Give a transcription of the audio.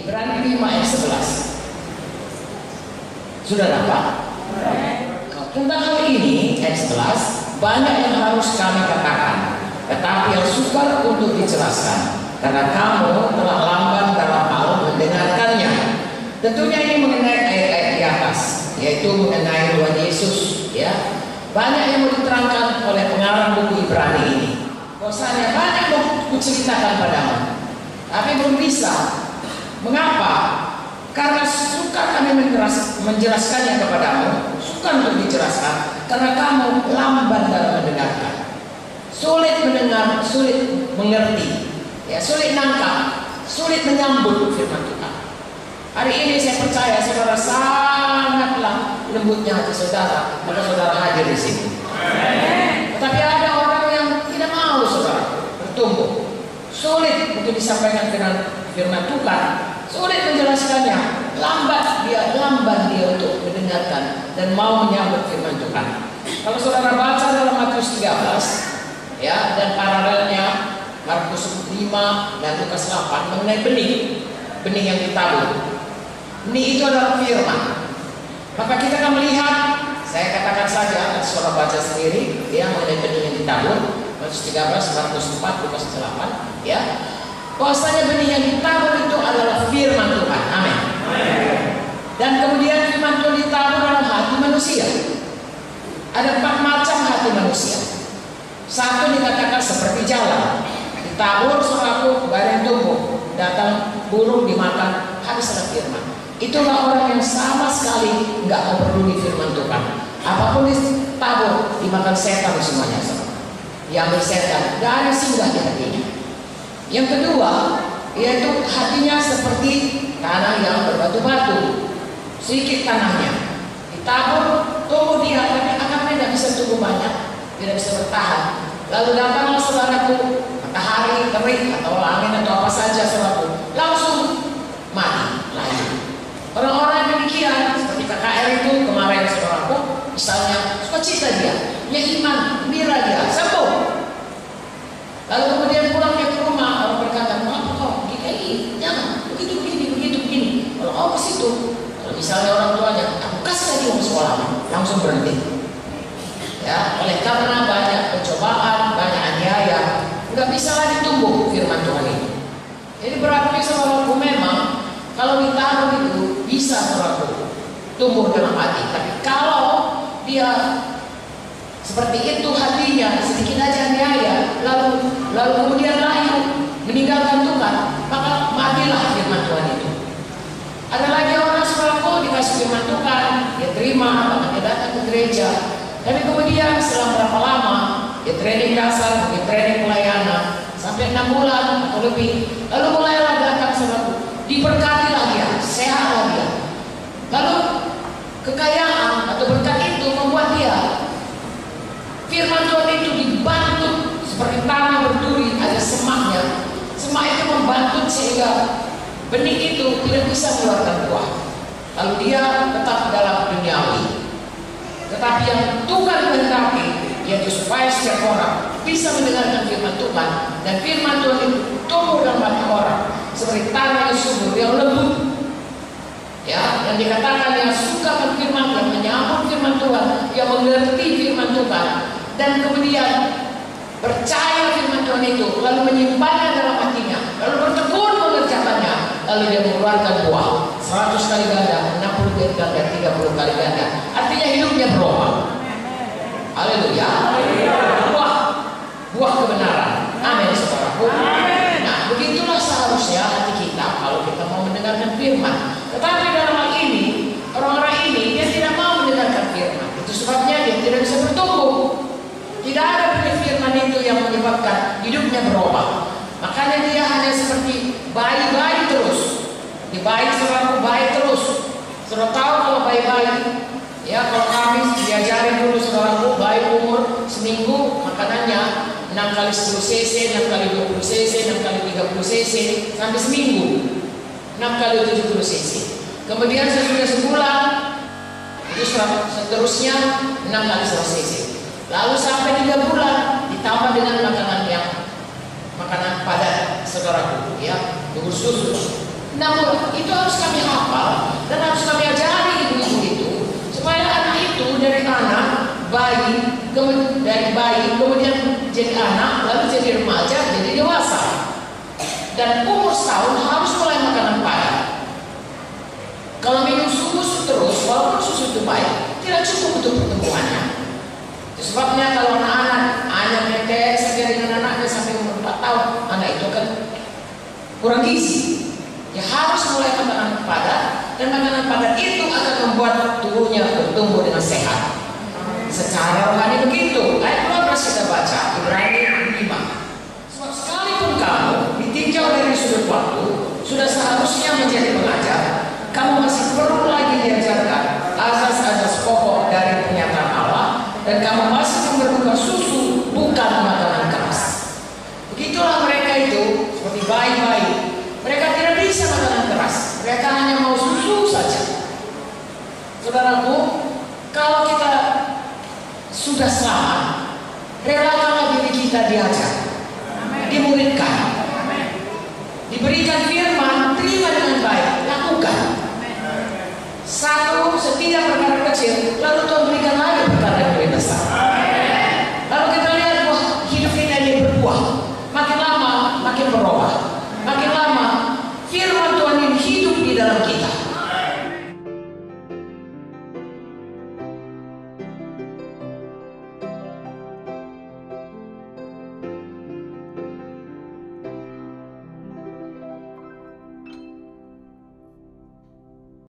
Ibrani 5 ayat 11. Sudah dapat? Tentang hal ini ayat 11, banyak yang harus kami katakan, tetapi yang sukar untuk dijelaskan, karena kamu telah lamban dalam hal mendengarkannya. Tentunya ini mengenai ayat-ayat di atas, yaitu mengenai Tuhan Yesus, ya. Banyak yang mau diterangkan oleh pengarang buku Ibrani ini. Bahwasanya banyak yang mau kuceritakan padamu, tapi belum bisa. Mengapa? Karena sukar kami menjelaskannya kepadamu, sukar untuk dijelaskan, karena kamu lamban dalam mendengarkan, sulit mendengar, sulit mengerti, ya, sulit nangkap, sulit menyambut firman Tuhan. Hari ini saya percaya saudara sangatlah lembutnya hati saudara, maka saudara hadir di sini. Tetapi ada orang yang tidak mau saudara bertumbuh, sulit untuk disampaikan firman Tuhan, sulit menjelaskannya, lamban dia untuk mendengarkan dan mau menyambut firman Tuhan. Kalau saudara baca dalam Matius 13, ya, dan paralelnya Markus 5 dan Lukas 8 mengenai benih yang ditabur. Benih itu adalah firman. Maka kita akan melihat, saya katakan saja, saudara baca sendiri, ya, mengenai benih yang ditabur. Matius 13, Markus 4, Lukas 8, ya. Bahwasanya benih yang ditabur itu adalah firman Tuhan. Amin. Dan kemudian firman Tuhan ditabur dalam hati manusia. Ada 4 macam hati manusia. Satu dikatakan seperti jalan, ditabur saudaraku, bareng tumbuh, datang burung dimakan, habislah firman. Itulah orang yang sama sekali nggak mau peduli firman Tuhan. Apapun ditabur, dimakan setan semuanya. Diambil setan, gak ada singgah di hatinya. Yang kedua, yaitu hatinya seperti tanah yang berbatu-batu, sedikit tanahnya, ditabur, tumbuh dia, tapi akarnya tidak bisa tumbuh banyak, tidak bisa bertahan. Lalu datanglah saudaraku, matahari terik atau angin atau apa saja saudaraku, langsung mati, layu. Orang-orang demikian seperti KKR itu kemarin saudaraku, misalnya sukacita dia, iman, gembira dia, sembuh. Lalu kemudian pulangnya ke rumah, orang berkata, "Kenapa kau GKI? Jangan, begitu begini." Kalau ke situ, kalau misalnya orang tuanya, "Aku kasih lagi uang sekolah," langsung berhenti. Ya, oleh karena banyak pencobaan, banyak aniaya, nggak bisa lagi tumbuh firman Tuhan ini. Jadi berarti saudaraku memang kalau ditaruh itu bisa saudaraku tumbuh dalam hati. Tapi kalau dia seperti itu hatinya, sedikit aja aniaya, lalu kemudian layu meninggalkan Tuhan, maka matilah firman Tuhan itu. Ada lagi orang saudaraku dikasih firman Tuhan, dia terima, maka dia datang ke gereja. Tapi kemudian setelah berapa lama, dia training dasar, dia training pelayanan, sampai 6 bulan atau lebih, lalu mulailah datang saudaraku, diberkatilah dia, sehatlah dia. Lalu kekayaan atau berkat itu membuat dia firman Tuhan itu dibantu seperti tanah berduri, ada semaknya. Semak itu membantu sehingga benih itu tidak bisa mengeluarkan buah. Lalu dia tetap dalam duniawi. Tetapi yang Tuhan kehendaki, yaitu supaya setiap orang bisa mendengarkan firman Tuhan, dan firman Tuhan itu tumbuh dalam hati orang seperti tanah yang subur, yang lembut, ya, yang dikatakan yang suka berfirman, yang menyambut firman Tuhan, yang mengerti firman Tuhan, dan kemudian percaya firman Tuhan itu, lalu menyimpannya dalam hatinya, lalu bertekun mengerjakannya, lalu dia mengeluarkan buah 100 kali ganda, 60 kali ganda, 30 kali ganda. Artinya hidupnya berubah. Haleluya. Buah kebenaran. Amin saudaraku. Nah, begitulah seharusnya hati kita kalau kita mau mendengarkan firman. Tetapi dalam hal ini, orang-orang ini dia tidak mau mendengarkan firman. Itu sebabnya dia tidak bisa bertumbuh. Tidak ada benih firman itu yang menyebabkan hidupnya berubah. Makanya dia hanya seperti bayi-bayi terus. Di bayi saudaraku, bayi terus. Saudara tahu kalau bayi-bayi, ya, kalau kami diajarin dulu saudaraku, bayi umur seminggu makanannya 6 kali 10 cc, 6 kali 20 cc, 6 kali 30 cc, sampai seminggu 6 kali 70 cc. Kemudian sesudah sebulan itu seterusnya 6 kali 100 cc. Lalu sampai 3 bulan ditambah dengan makanan padat saudaraku, ya, khusus. Namun itu harus kami hafal dan harus kami ajari ibu-ibu itu supaya anak itu dari anak bayi, kemudian jadi anak, lalu jadi remaja, jadi dewasa. Dan umur setahun harus mulai makanan padat. Kalau minum susu terus, walaupun susu itu baik, tidak cukup untuk pertumbuhannya. Itu sebabnya kalau anak-anak hanya menetes saja dengan anaknya sampai umur 4 tahun, anak itu akan kurang gizi. Ya harus mulai makanan padat, dan makanan padat itu akan membuat tubuhnya bertumbuh dengan sehat. Secara rohani begitu. Ayat 12 kita baca, Ibrani 5. Sebab sekalipun kamu ditinjau dari sudut waktu, sudah seharusnya menjadi pengajar, kamu masih perlu lagi diajarkan asas-asas pokok dari pernyataan Allah, dan kamu masih memerlukan susu, bukan makanan keras. Begitulah mereka itu, seperti bayi-bayi. Mereka tidak bisa makanan keras, mereka hanya mau susu saja. Saudaraku, kalau kita sudah selamat, relakanlah diri kita diajar, dimuridkan, diberikan firman, terima dengan baik, lakukan. Satu, setiap perkara kecil, lalu Tuhan berikan lagi.